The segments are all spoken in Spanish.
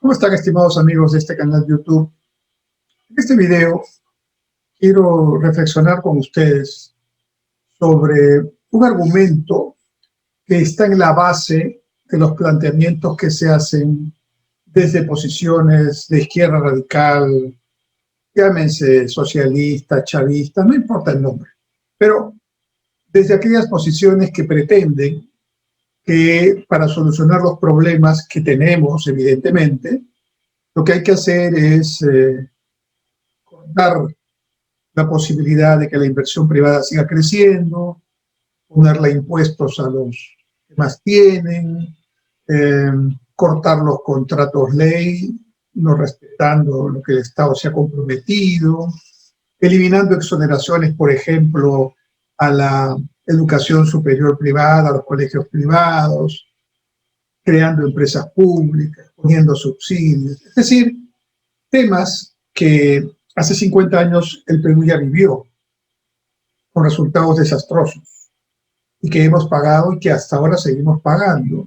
¿Cómo están, estimados amigos de este canal de YouTube? En este video quiero reflexionar con ustedes sobre un argumento que está en la base de los planteamientos que se hacen desde posiciones de izquierda radical, llámense socialista, chavista, no importa el nombre, pero desde aquellas posiciones que pretenden que para solucionar los problemas que tenemos, evidentemente, lo que hay que hacer es dar la posibilidad de que la inversión privada siga creciendo, ponerle impuestos a los que más tienen, cortar los contratos ley, no respetando lo que el Estado se ha comprometido, eliminando exoneraciones, por ejemplo, a la educación superior privada, a los colegios privados, creando empresas públicas, poniendo subsidios. Es decir, temas que hace 50 años el Perú ya vivió, con resultados desastrosos, y que hemos pagado y que hasta ahora seguimos pagando.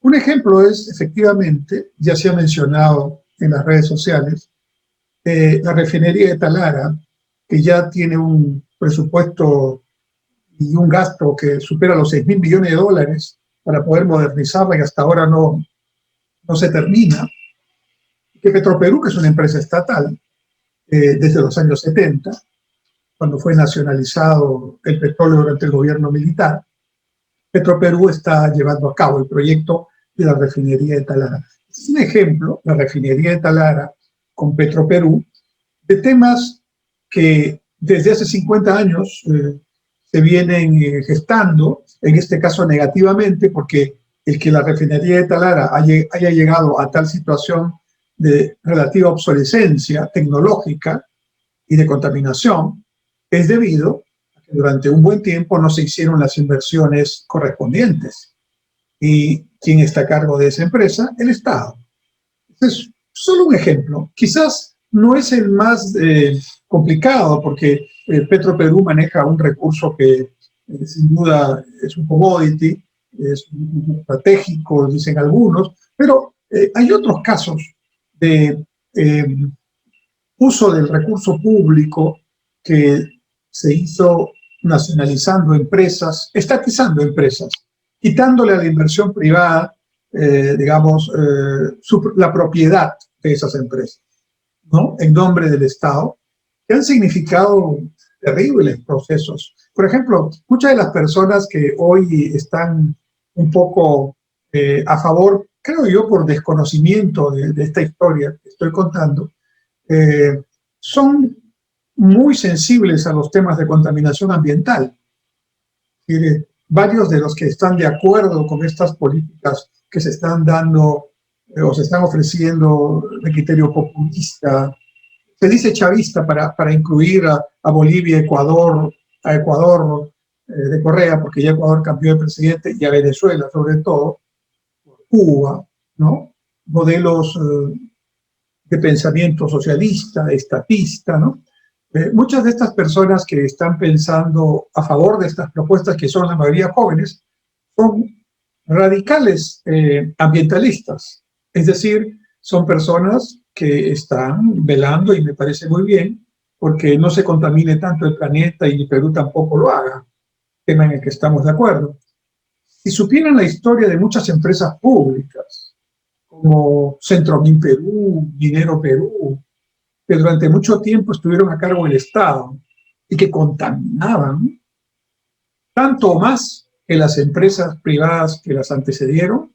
Un ejemplo es, efectivamente, ya se ha mencionado en las redes sociales, la refinería de Talara, que ya tiene un presupuesto y un gasto que supera los 6.000 millones de dólares para poder modernizarla y hasta ahora no se termina. Que Petroperú, que es una empresa estatal, desde los años 70, cuando fue nacionalizado el petróleo durante el gobierno militar, Petroperú está llevando a cabo el proyecto de la refinería de Talara. Es un ejemplo, la refinería de Talara con Petroperú, de temas que desde hace 50 años se vienen gestando, en este caso negativamente, porque el que la refinería de Talara haya llegado a tal situación de relativa obsolescencia tecnológica y de contaminación es debido a que durante un buen tiempo no se hicieron las inversiones correspondientes. ¿Y quién está a cargo de esa empresa? El Estado. Es solo un ejemplo. Quizás no es el más complicado, porque Petroperú maneja un recurso que sin duda es un commodity, es un estratégico, dicen algunos, pero hay otros casos de uso del recurso público que se hizo nacionalizando empresas, estatizando empresas, quitándole a la inversión privada, digamos, la propiedad de esas empresas, ¿no? En nombre del Estado, que han significado terribles procesos. Por ejemplo, muchas de las personas que hoy están un poco a favor, creo yo, por desconocimiento de esta historia que estoy contando, son muy sensibles a los temas de contaminación ambiental. Varios de los que están de acuerdo con estas políticas que se están dando o se están ofreciendo de criterio populista, se dice chavista para incluir a Bolivia, a Ecuador de Correa, porque ya Ecuador cambió de presidente, y a Venezuela sobre todo, Cuba, ¿no? Modelos de pensamiento socialista, estatista, ¿no? Muchas de estas personas que están pensando a favor de estas propuestas, que son la mayoría jóvenes, son radicales ambientalistas. Es decir, son personas que están velando, y me parece muy bien, porque no se contamine tanto el planeta y Perú tampoco lo haga, tema en el que estamos de acuerdo. Si supieran la historia de muchas empresas públicas, como Centromin Perú, Minero Perú, que durante mucho tiempo estuvieron a cargo del Estado y que contaminaban tanto o más que las empresas privadas que las antecedieron,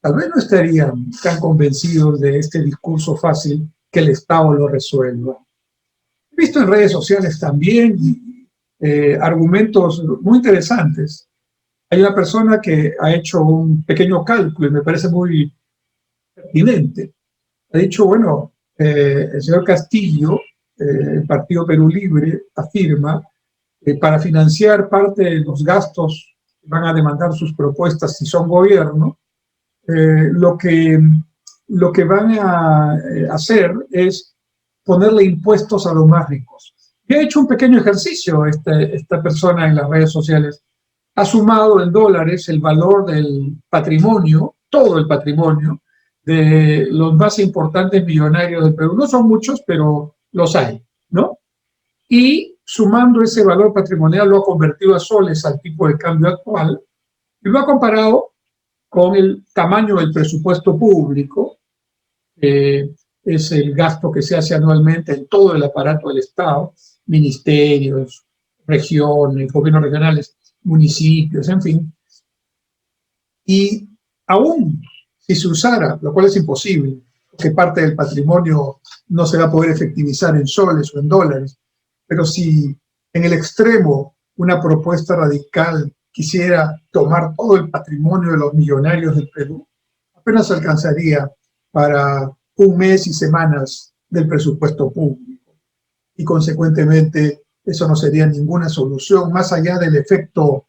tal vez no estarían tan convencidos de este discurso fácil que el Estado lo resuelva. He visto en redes sociales también argumentos muy interesantes. Hay una persona que ha hecho un pequeño cálculo y me parece muy pertinente. Ha dicho, bueno, el señor Castillo, el Partido Perú Libre, afirma que para financiar parte de los gastos que van a demandar sus propuestas si son gobierno, lo que van a hacer es ponerle impuestos a los más ricos. Y ha hecho un pequeño ejercicio esta persona en las redes sociales. Ha sumado en dólares el valor del patrimonio, todo el patrimonio de los más importantes millonarios del Perú. No son muchos, pero los hay, ¿no? Y sumando ese valor patrimonial lo ha convertido a soles al tipo de cambio actual y lo ha comparado con el tamaño del presupuesto público, es el gasto que se hace anualmente en todo el aparato del Estado, ministerios, regiones, gobiernos regionales, municipios, en fin. Y aún si se usara, lo cual es imposible, porque parte del patrimonio no se va a poder efectivizar en soles o en dólares, pero si en el extremo una propuesta radical quisiera tomar todo el patrimonio de los millonarios del Perú, apenas alcanzaría para un mes y semanas del presupuesto público. Y consecuentemente eso no sería ninguna solución, más allá del efecto,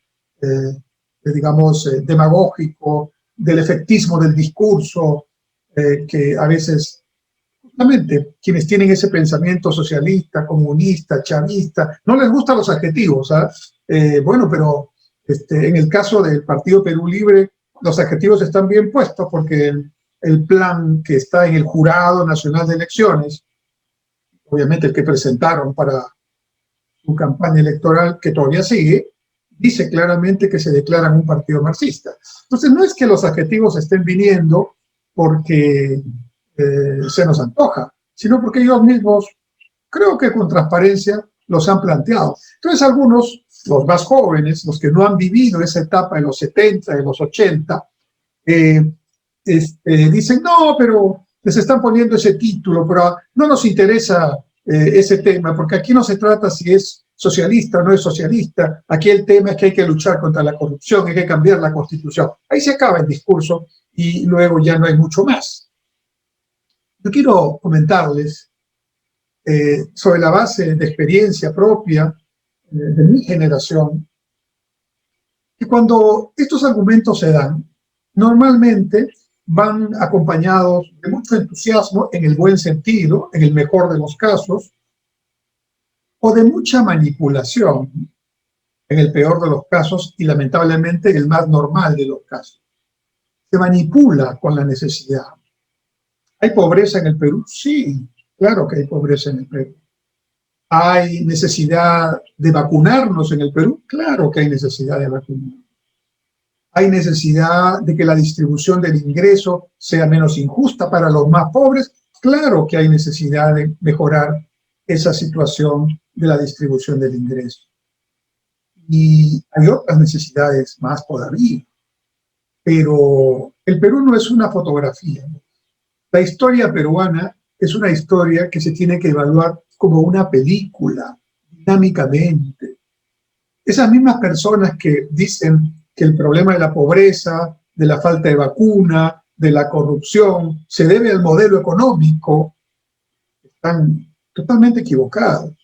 digamos, demagógico, del efectismo del discurso, que a veces justamente quienes tienen ese pensamiento socialista, comunista, chavista, no les gustan los adjetivos, ¿eh? Bueno, pero en el caso del Partido Perú Libre, los adjetivos están bien puestos porque el plan que está en el Jurado Nacional de Elecciones, obviamente el que presentaron para su campaña electoral, que todavía sigue, dice claramente que se declaran un partido marxista. Entonces no es que los adjetivos estén viniendo porque se nos antoja, sino porque ellos mismos, creo que con transparencia, los han planteado. Entonces algunos, los más jóvenes, los que no han vivido esa etapa de los 70, de los 80, dicen, no, pero les están poniendo ese título, pero no nos interesa ese tema, porque aquí no se trata si es socialista o no es socialista, aquí el tema es que hay que luchar contra la corrupción, hay que cambiar la Constitución. Ahí se acaba el discurso y luego ya no hay mucho más. Yo quiero comentarles sobre la base de experiencia propia de mi generación, que cuando estos argumentos se dan, normalmente van acompañados de mucho entusiasmo en el buen sentido, en el mejor de los casos, o de mucha manipulación en el peor de los casos y lamentablemente en el más normal de los casos. Se manipula con la necesidad. ¿Hay pobreza en el Perú? Sí, claro que hay pobreza en el Perú. ¿Hay necesidad de vacunarnos en el Perú? Claro que hay necesidad de vacunarnos. ¿Hay necesidad de que la distribución del ingreso sea menos injusta para los más pobres? Claro que hay necesidad de mejorar esa situación de la distribución del ingreso. Y hay otras necesidades más todavía. Pero el Perú no es una fotografía. La historia peruana es una historia que se tiene que evaluar como una película, dinámicamente. Esas mismas personas que dicen que el problema de la pobreza, de la falta de vacuna, de la corrupción, se debe al modelo económico, están totalmente equivocados.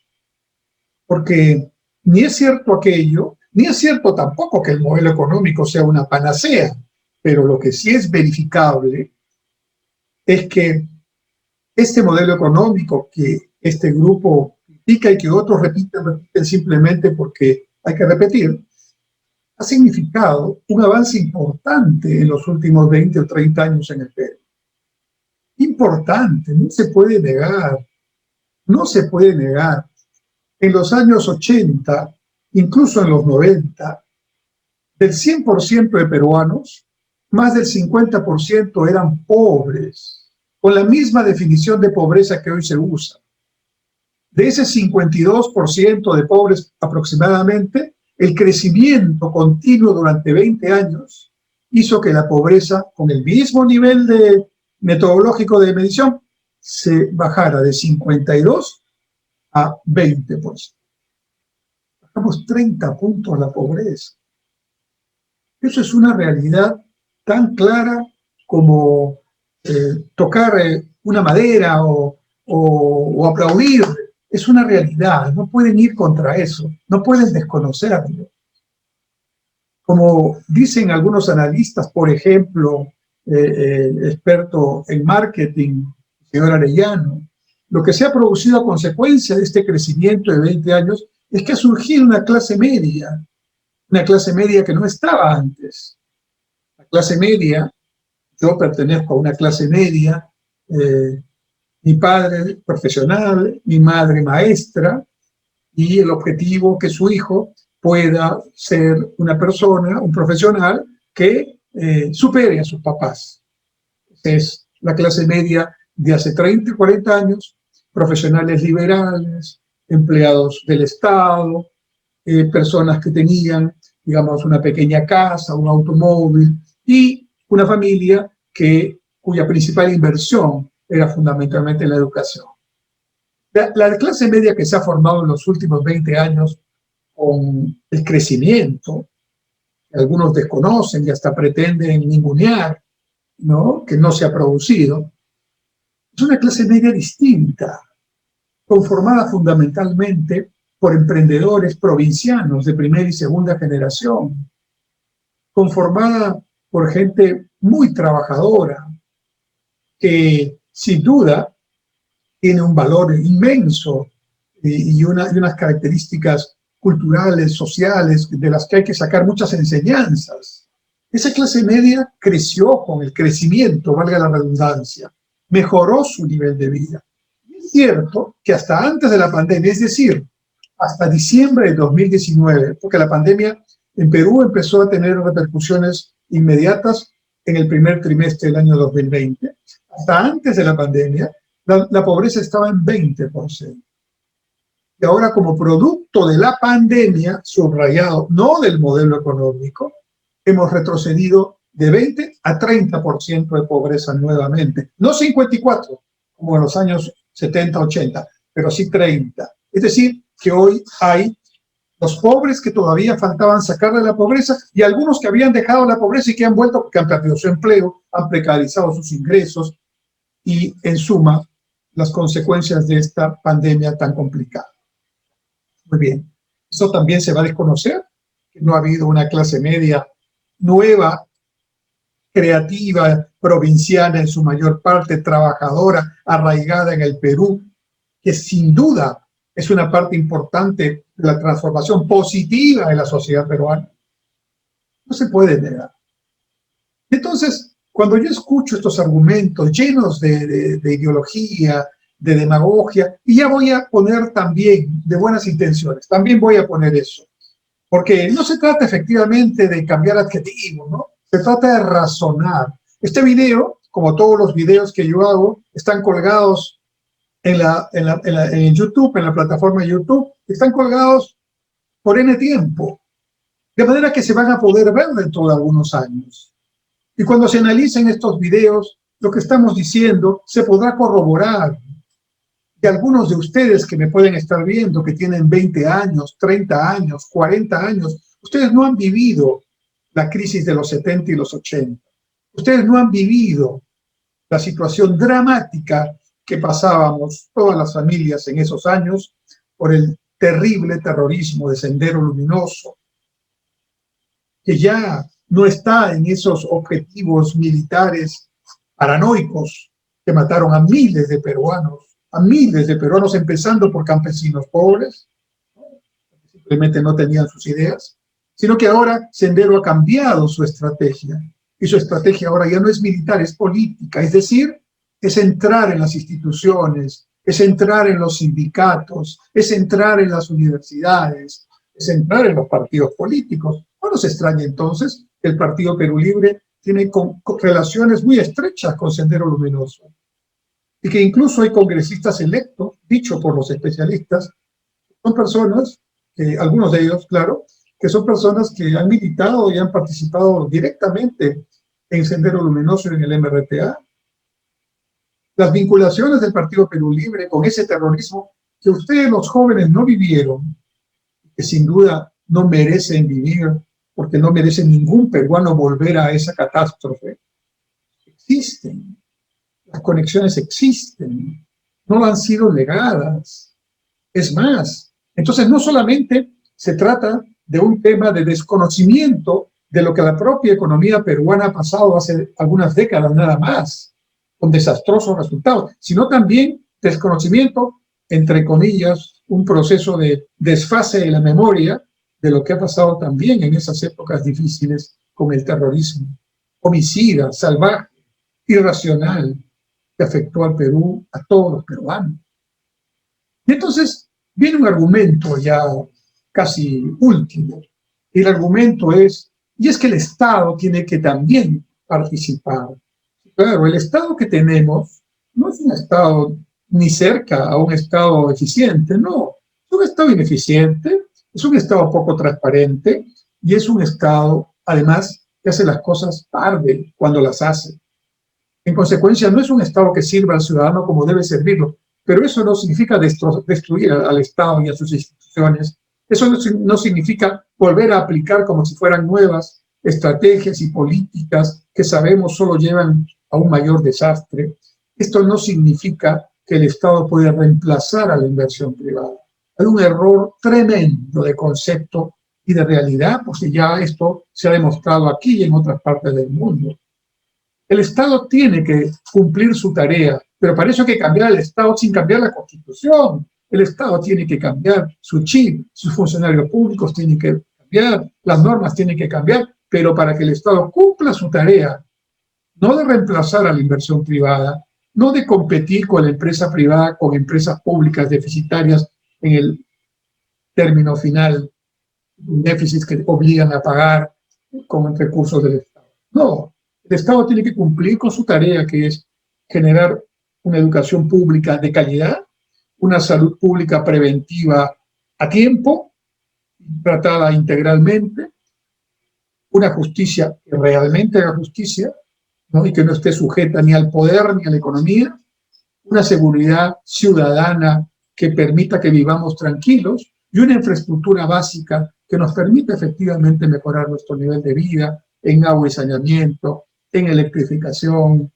Porque ni es cierto aquello, ni es cierto tampoco que el modelo económico sea una panacea, pero lo que sí es verificable es que este modelo económico que este grupo critica y que otros repiten simplemente porque hay que repetir, ha significado un avance importante en los últimos 20 o 30 años en el Perú. Importante, no se puede negar, no se puede negar. En los años 80, incluso en los 90, del 100% de peruanos, más del 50% eran pobres, con la misma definición de pobreza que hoy se usa. De ese 52% de pobres aproximadamente, el crecimiento continuo durante 20 años hizo que la pobreza, con el mismo nivel metodológico de medición, se bajara de 52 a 20%. Bajamos 30 puntos la pobreza. Eso es una realidad tan clara como tocar una madera o aplaudir. Es una realidad, no pueden ir contra eso, no pueden desconocerlo. Como dicen algunos analistas, por ejemplo, el experto en marketing, el señor Arellano, lo que se ha producido a consecuencia de este crecimiento de 20 años es que ha surgido una clase media que no estaba antes. La clase media, Yo pertenezco a una clase media, mi padre profesional, mi madre maestra, y el objetivo que su hijo pueda ser una persona, un profesional que supere a sus papás. Es la clase media de hace 30 y 40 años, profesionales liberales, empleados del Estado, personas que tenían, digamos, una pequeña casa, un automóvil y una familia cuya principal inversión era fundamentalmente la educación. La clase media que se ha formado en los últimos 20 años con el crecimiento, que algunos desconocen y hasta pretenden ningunear, ¿no?, que no se ha producido, es una clase media distinta, conformada fundamentalmente por emprendedores provincianos de primera y segunda generación, conformada por gente muy trabajadora, que sin duda tiene un valor inmenso y unas características culturales, sociales, de las que hay que sacar muchas enseñanzas. Esa clase media creció con el crecimiento, valga la redundancia, mejoró su nivel de vida. Y es cierto que hasta antes de la pandemia, es decir, hasta diciembre de 2019, porque la pandemia en Perú empezó a tener repercusiones inmediatas en el primer trimestre del año 2020, hasta antes de la pandemia, la pobreza estaba en 20%. Y ahora, como producto de la pandemia, subrayado, no del modelo económico, hemos retrocedido de 20 a 30% de pobreza nuevamente. No 54, como en los años 70, 80, pero sí 30. Es decir, que hoy hay los pobres que todavía faltaban sacar de la pobreza y algunos que habían dejado la pobreza y que han vuelto porque han perdido su empleo, han precarizado sus ingresos y, en suma, las consecuencias de esta pandemia tan complicada. Muy bien, eso también se va a desconocer, que no ha habido una clase media nueva, creativa, provinciana en su mayor parte, trabajadora, arraigada en el Perú, que sin duda es una parte importante de la transformación positiva de la sociedad peruana. No se puede negar. Entonces, cuando yo escucho estos argumentos llenos de ideología, de demagogia, y ya voy a poner también de buenas intenciones, también voy a poner eso, porque no se trata efectivamente de cambiar adjetivos, ¿no? Se trata de razonar. Este video, como todos los videos que yo hago, están colgados en YouTube, en la plataforma YouTube, están colgados por N tiempo, de manera que se van a poder ver dentro de algunos años. Y cuando se analicen estos videos, lo que estamos diciendo se podrá corroborar. Y algunos de ustedes que me pueden estar viendo, que tienen 20 años, 30 años, 40 años, ustedes no han vivido la crisis de los 70 y los 80. Ustedes no han vivido la situación dramática que pasábamos todas las familias en esos años por el terrible terrorismo de Sendero Luminoso, que ya no está en esos objetivos militares paranoicos que mataron a miles de peruanos, empezando por campesinos pobres, que simplemente no tenían sus ideas, sino que ahora Sendero ha cambiado su estrategia, y su estrategia ahora ya no es militar, es política, es decir, es entrar en las instituciones, es entrar en los sindicatos, es entrar en las universidades, es entrar en los partidos políticos. No nos extraña entonces que el Partido Perú Libre tiene relaciones muy estrechas con Sendero Luminoso, y que incluso hay congresistas electos, dicho por los especialistas, son personas, algunos de ellos, claro, que son personas que han militado y han participado directamente en Sendero Luminoso y en el MRTA. Las vinculaciones del Partido Perú Libre con ese terrorismo que ustedes los jóvenes no vivieron, que sin duda no merecen vivir, porque no merece ningún peruano volver a esa catástrofe, existen. Las conexiones existen, no han sido negadas. Es más, entonces no solamente se trata de un tema de desconocimiento de lo que la propia economía peruana ha pasado hace algunas décadas nada más, con desastrosos resultados, sino también desconocimiento, entre comillas, un proceso de desfase de la memoria de lo que ha pasado también en esas épocas difíciles con el terrorismo, homicida, salvaje, irracional que afectó al Perú, a todos los peruanos. Y entonces viene un argumento ya casi último. Y el argumento es que el Estado tiene que también participar. Claro, el Estado que tenemos no es un Estado ni cerca a un Estado eficiente, no. Es un Estado ineficiente, es un Estado poco transparente y es un Estado, además, que hace las cosas tarde cuando las hace. En consecuencia, no es un Estado que sirva al ciudadano como debe servirlo, pero eso no significa destruir al Estado y a sus instituciones. Eso no significa volver a aplicar como si fueran nuevas estrategias y políticas que sabemos solo llevan a un mayor desastre. Esto no significa que el Estado puede reemplazar a la inversión privada. Hay un error tremendo de concepto y de realidad, porque ya esto se ha demostrado aquí y en otras partes del mundo. El Estado tiene que cumplir su tarea, pero para eso hay que cambiar el Estado sin cambiar la Constitución. El Estado tiene que cambiar su chip, sus funcionarios públicos tienen que cambiar, las normas tienen que cambiar, pero para que el Estado cumpla su tarea, no de reemplazar a la inversión privada, no de competir con la empresa privada, con empresas públicas deficitarias en el término final, déficits que obligan a pagar con recursos del Estado. No, el Estado tiene que cumplir con su tarea, que es generar una educación pública de calidad, una salud pública preventiva a tiempo, tratada integralmente, una justicia que realmente haga justicia, ¿no? Y que no esté sujeta ni al poder ni a la economía, una seguridad ciudadana que permita que vivamos tranquilos y una infraestructura básica que nos permita efectivamente mejorar nuestro nivel de vida en agua y saneamiento, en electrificación,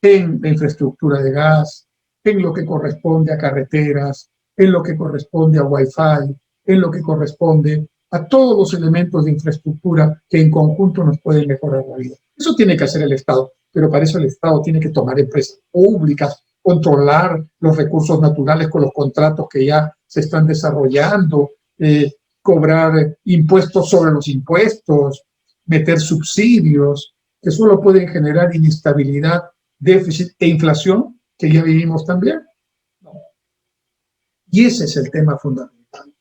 en la infraestructura de gas, en lo que corresponde a carreteras, en lo que corresponde a Wi-Fi, en lo que corresponde a todos los elementos de infraestructura que en conjunto nos pueden mejorar la vida. Eso tiene que hacer el Estado, pero para eso el Estado tiene que tomar empresas públicas, controlar los recursos naturales con los contratos que ya se están desarrollando, cobrar impuestos sobre los impuestos, meter subsidios que solo pueden generar inestabilidad, déficit e inflación, que ya vivimos también. No. Y ese es el tema fundamental.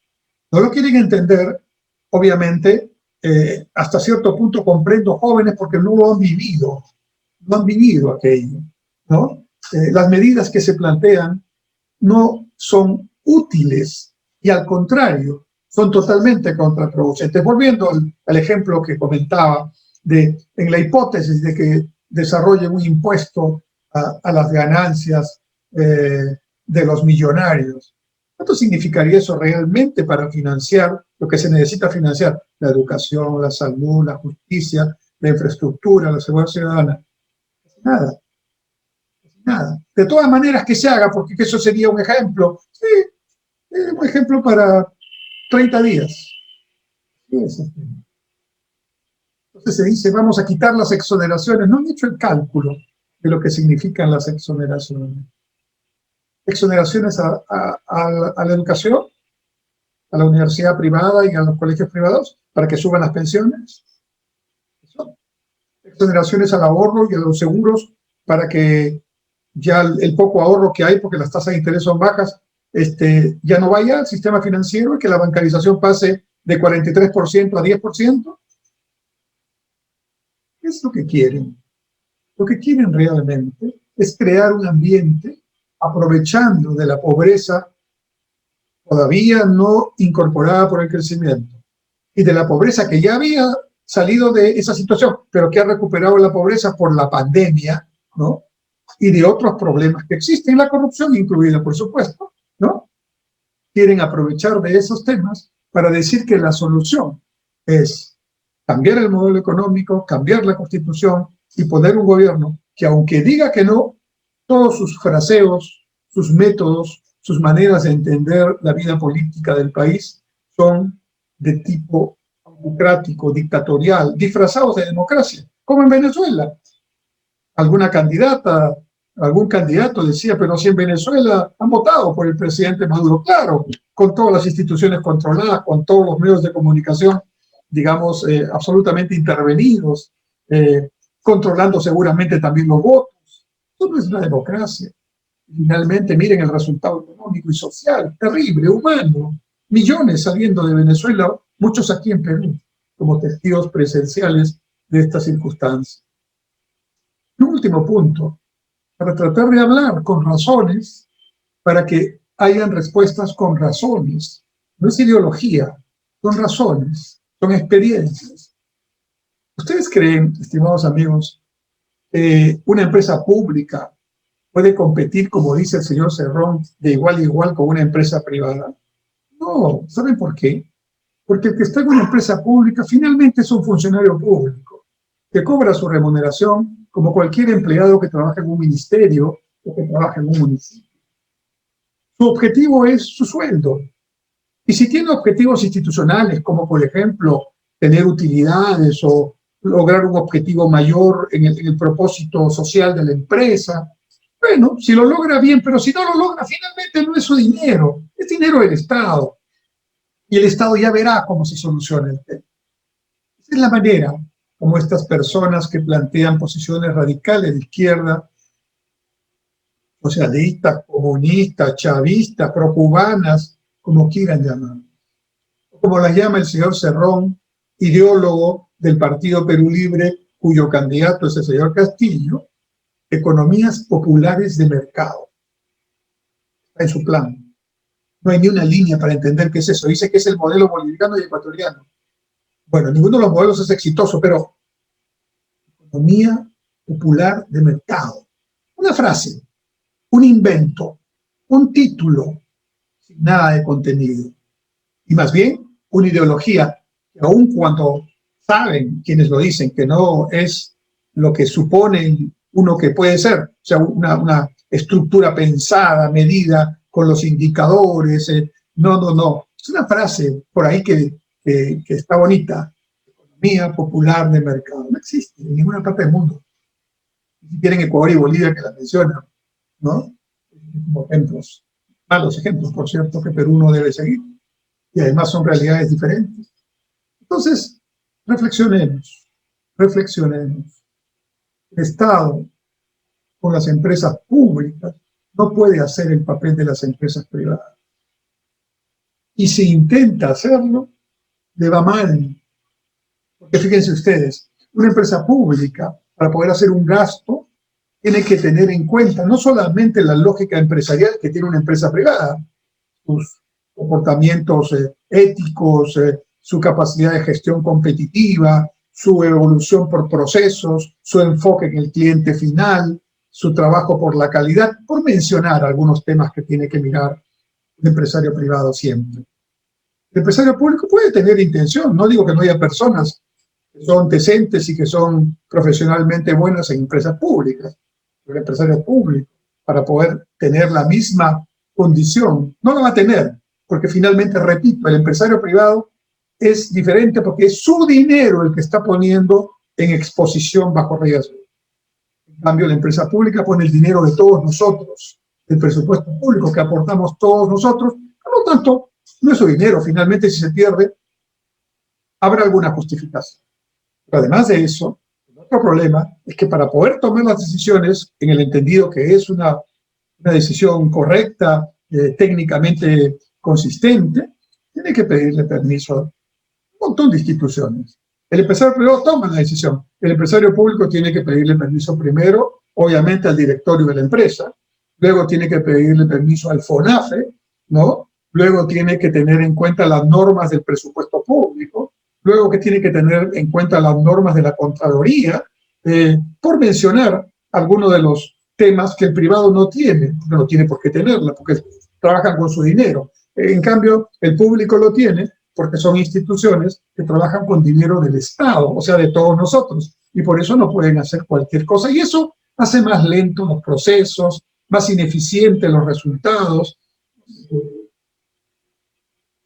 No lo quieren entender, obviamente, hasta cierto punto comprendo jóvenes porque no lo han vivido aquello, ¿no? Las medidas que se plantean no son útiles y al contrario, son totalmente contraproducentes. Volviendo al ejemplo que comentaba, en la hipótesis de que desarrolle un impuesto a las ganancias de los millonarios. ¿Cuánto significaría eso realmente para financiar lo que se necesita financiar? La educación, la salud, la justicia, la infraestructura, la seguridad ciudadana. Nada. Nada. De todas maneras que se haga, porque eso sería un ejemplo. Sí, un ejemplo para 30 días. Entonces se dice, vamos a quitar las exoneraciones. No han hecho el cálculo de lo que significan las exoneraciones. Exoneraciones a la educación, a la universidad privada y a los colegios privados para que suban las pensiones. Eso. Exoneraciones al ahorro y a los seguros para que ya el poco ahorro que hay, porque las tasas de interés son bajas, ya no vaya al sistema financiero y que la bancarización pase de 43% a 10%. ¿Qué es lo que quieren? Lo que quieren realmente es crear un ambiente aprovechando de la pobreza todavía no incorporada por el crecimiento y de la pobreza que ya había salido de esa situación, pero que ha recuperado la pobreza por la pandemia, ¿no? Y de otros problemas que existen, la corrupción incluida, por supuesto, ¿no? Quieren aprovechar de esos temas para decir que la solución es cambiar el modelo económico, cambiar la Constitución y poner un gobierno que, aunque diga que no, todos sus fraseos, sus métodos, sus maneras de entender la vida política del país son de tipo autocrático, dictatorial, disfrazados de democracia, como en Venezuela. Alguna candidata, algún candidato decía, pero si en Venezuela han votado por el presidente Maduro, claro, con todas las instituciones controladas, con todos los medios de comunicación, digamos, absolutamente intervenidos, controlando seguramente también los votos, Esto no es una democracia. Finalmente, miren el resultado económico y social, terrible, humano. Millones saliendo de Venezuela, muchos aquí en Perú, como testigos presenciales de esta circunstancia. Y un último punto, para tratar de hablar con razones, para que hayan respuestas con razones. No es ideología, son razones, son experiencias. ¿Ustedes creen, estimados amigos, que una empresa pública puede competir, como dice el señor Cerrón, de igual a igual con una empresa privada? No, ¿saben por qué? Porque el que está en una empresa pública finalmente es un funcionario público, que cobra su remuneración como cualquier empleado que trabaja en un ministerio o que trabaja en un municipio. Su objetivo es su sueldo. Y si tiene objetivos institucionales, como por ejemplo tener utilidades o lograr un objetivo mayor en el propósito social de la empresa, bueno, si lo logra bien, pero si no lo logra, finalmente no es su dinero, es dinero del Estado. Y el Estado ya verá cómo se soluciona el tema. Esa es la manera como estas personas que plantean posiciones radicales de izquierda, socialistas, comunistas, chavistas, procubanas, como quieran llamar, como las llama el señor Cerrón, ideólogo del Partido Perú Libre, cuyo candidato es el señor Castillo, economías populares de mercado. Está en su plan. No hay ni una línea para entender qué es eso. Dice que es el modelo boliviano y ecuatoriano. Bueno, ninguno de los modelos es exitoso, pero economía popular de mercado. Una frase, un invento, un título, sin nada de contenido. Y más bien, una ideología que aun cuando saben quienes lo dicen que no es lo que suponen uno que puede ser, o sea, una estructura pensada, medida, con los indicadores, no. Es una frase por ahí que está bonita. Economía popular de mercado. No existe en ninguna parte del mundo. Ni siquiera en Ecuador y Bolivia que la mencionan, ¿no? Como ejemplos, malos ejemplos, por cierto, que Perú no debe seguir. Y además son realidades diferentes. Entonces, reflexionemos. El Estado, con las empresas públicas, no puede hacer el papel de las empresas privadas. Y si intenta hacerlo, le va mal. Porque fíjense ustedes, una empresa pública, para poder hacer un gasto, tiene que tener en cuenta no solamente la lógica empresarial que tiene una empresa privada, sus comportamientos éticos, su capacidad de gestión competitiva, su evolución por procesos, su enfoque en el cliente final, su trabajo por la calidad, por mencionar algunos temas que tiene que mirar un empresario privado siempre. El empresario público puede tener intención, no digo que no haya personas que son decentes y que son profesionalmente buenas en empresas públicas, pero el empresario público, para poder tener la misma condición, no la va a tener, porque finalmente, repito, el empresario privado es diferente porque es su dinero el que está poniendo en exposición bajo riesgo. En cambio, la empresa pública pone el dinero de todos nosotros, el presupuesto público que aportamos todos nosotros, por lo tanto, no es su dinero. Finalmente, si se pierde, habrá alguna justificación. Pero además de eso, el otro problema es que para poder tomar las decisiones, en el entendido que es una decisión correcta, técnicamente consistente, tiene que pedirle permiso a un montón de instituciones. El empresario privado toma la decisión. El empresario público tiene que pedirle permiso primero, obviamente, al directorio de la empresa. Luego tiene que pedirle permiso al FONAFE, ¿no? Luego tiene que tener en cuenta las normas del presupuesto público. Luego que tiene que tener en cuenta las normas de la Contraloría, por mencionar algunos de los temas que el privado no tiene, porque no tiene por qué tenerla, porque trabajan con su dinero. En cambio, el público lo tiene porque son instituciones que trabajan con dinero del Estado, o sea, de todos nosotros, y por eso no pueden hacer cualquier cosa. Y eso hace más lentos los procesos, más ineficientes los resultados.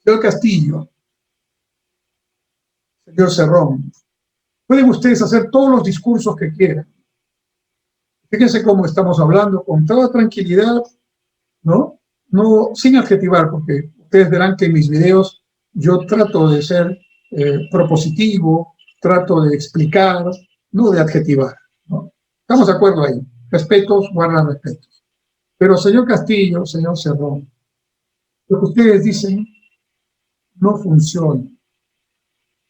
Señor Castillo, señor Cerrón, pueden ustedes hacer todos los discursos que quieran. Fíjense cómo estamos hablando con toda tranquilidad, ¿no? No, sin adjetivar, porque ustedes verán que en mis videos yo trato de ser propositivo, trato de explicar, no de adjetivar, ¿no? Estamos de acuerdo ahí. respetos, guarda respetos. Pero señor Castillo, señor Cerrón, lo que ustedes dicen no funciona.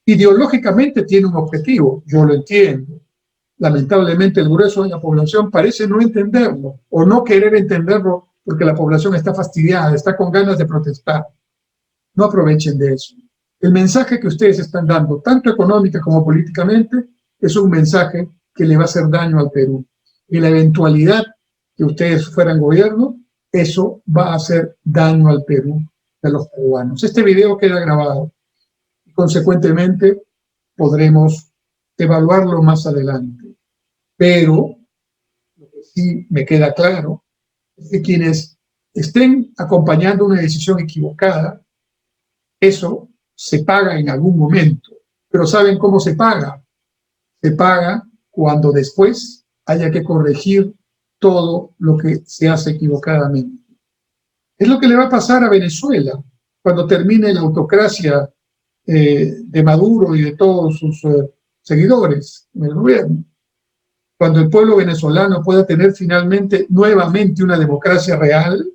Ideológicamente tiene un objetivo, yo lo entiendo. Lamentablemente el grueso de la población parece no entenderlo o no querer entenderlo porque la población está fastidiada, está con ganas de protestar. No aprovechen de eso. El mensaje que ustedes están dando, tanto económica como políticamente, es un mensaje que le va a hacer daño al Perú. Y la eventualidad que ustedes fueran gobierno, eso va a hacer daño al Perú, a los peruanos. Este video queda grabado y consecuentemente podremos evaluarlo más adelante. Pero lo que sí me queda claro es que quienes estén acompañando una decisión equivocada, eso se paga en algún momento. Pero ¿saben cómo se paga? Se paga cuando después haya que corregir todo lo que se hace equivocadamente. Es lo que le va a pasar a Venezuela cuando termine la autocracia de Maduro y de todos sus seguidores en el gobierno. Cuando el pueblo venezolano pueda tener finalmente nuevamente una democracia real,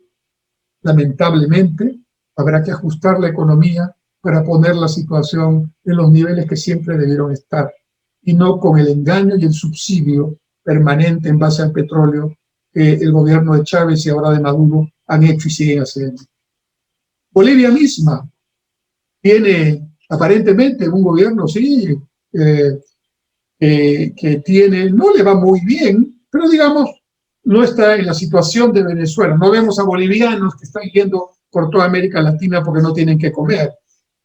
lamentablemente habrá que ajustar la economía para poner la situación en los niveles que siempre debieron estar, y no con el engaño y el subsidio permanente en base al petróleo que el gobierno de Chávez y ahora de Maduro han hecho y siguen haciendo. Bolivia misma tiene aparentemente un gobierno, sí, que tiene, no le va muy bien, pero digamos, no está en la situación de Venezuela. No vemos a bolivianos que están yendo por toda América Latina porque no tienen que comer,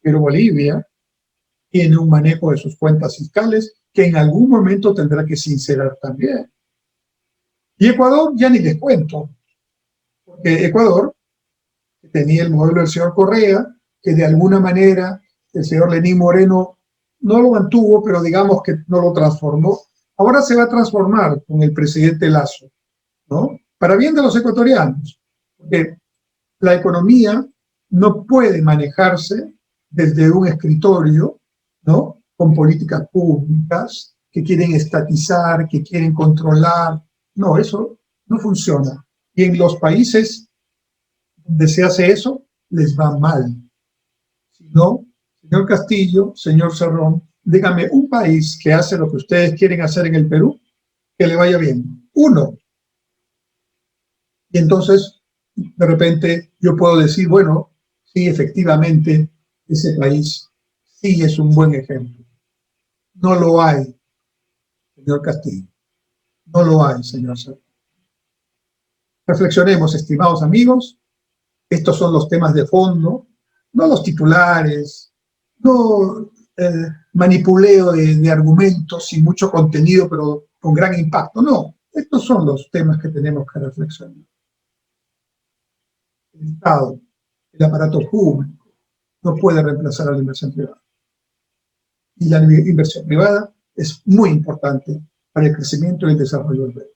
pero Bolivia tiene un manejo de sus cuentas fiscales que en algún momento tendrá que sincerar también. Y Ecuador, ya ni les cuento, porque Ecuador tenía el modelo del señor Correa, que de alguna manera el señor Lenín Moreno no lo mantuvo, pero digamos que no lo transformó. Ahora se va a transformar con el presidente Lasso, ¿no? Para bien de los ecuatorianos, porque la economía no puede manejarse desde un escritorio, ¿no? Con políticas públicas que quieren estatizar, que quieren controlar. No, eso no funciona. Y en los países donde se hace eso, les va mal. Si no, señor Castillo, señor Cerrón, dígame un país que hace lo que ustedes quieren hacer en el Perú, que le vaya bien. Uno. Y entonces, de repente, yo puedo decir, bueno, sí, efectivamente, ese país sí es un buen ejemplo. No lo hay, señor Castillo. No lo hay, señor Cerrón. Reflexionemos, estimados amigos. Estos son los temas de fondo, no los titulares, no manipuleo de argumentos y mucho contenido, pero con gran impacto. No, estos son los temas que tenemos que reflexionar. El Estado, el aparato público, no puede reemplazar a la inversión privada. Y la inversión privada es muy importante para el crecimiento y el desarrollo del país.